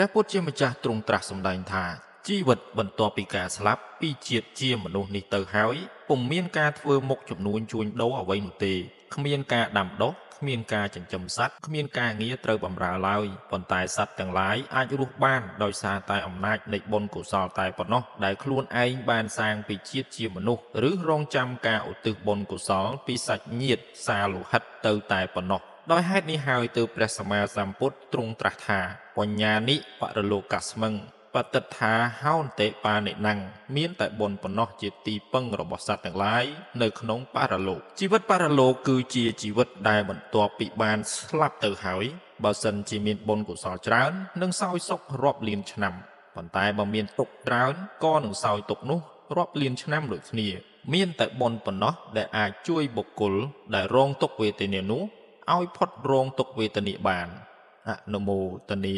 ព្រះពុទ្ធជាម្ចាស់ទ្រង់ត្រាស់សម្ដែងថាជីវិតបន្ទាប់ពីការស្លាប់ពីជាតិជាមនុស្សនេះទៅហើយពុំមានការធ្វើមុខជំនួញជួញដូរអ្វីនោះទេគ្មានការដាំដុះគ្មានការចិញ្ចឹមសត្វគ្មានការងារត្រូវបម្រើឡើយប៉ុន្តែសត្វទាំងឡាយអាចរស់បានដោយសារតែអំណាចនៃបុណ្យកុសលតែប៉ុណ្ណោះដែលខ្លួនឯងបានសាងពីជាតិជាមនុស្សឬរងចាំការឧទ្ទិសបុណ្យកុសលពីសាច់ញាតិសាលោហិតទៅតែប៉ុណ្ណោះដោយហេតុនេះហើយទើបព្រះសម្មាសម្ពុទ្ធទ្រង់ត្រាស់ថាបញ្ញានិបរលោកាស្មឹងបតិដ្ឋាហោន្តិបានិណੰមានតែបុណ្យប៉ុណ្ណោះជាទីពឹងរបស់សត្វទាំងឡាយនៅក្នុងបរលោកជីវិតបរលោកគឺជាជីវិតដែលបន្ទាប់ពីបានស្លាប់ទៅហើយបើសិនជាមានបុណ្យកុសលច្រើននឹងសោយសុខរាប់លានឆ្នាំប៉ុន្តែបើមានទុក្ខច្រើនក៏នឹងសោយទុក្ខនោះរាប់លានឆ្នាំដូចគ្នាមានតែបុណ្យប៉ុណ្ណោះដែលអាចជួយបុគ្គលដែលរងទុក្ខវេទនានោះឲ្យផុតរងទុក្ខវេទនាបានអនុមោទនា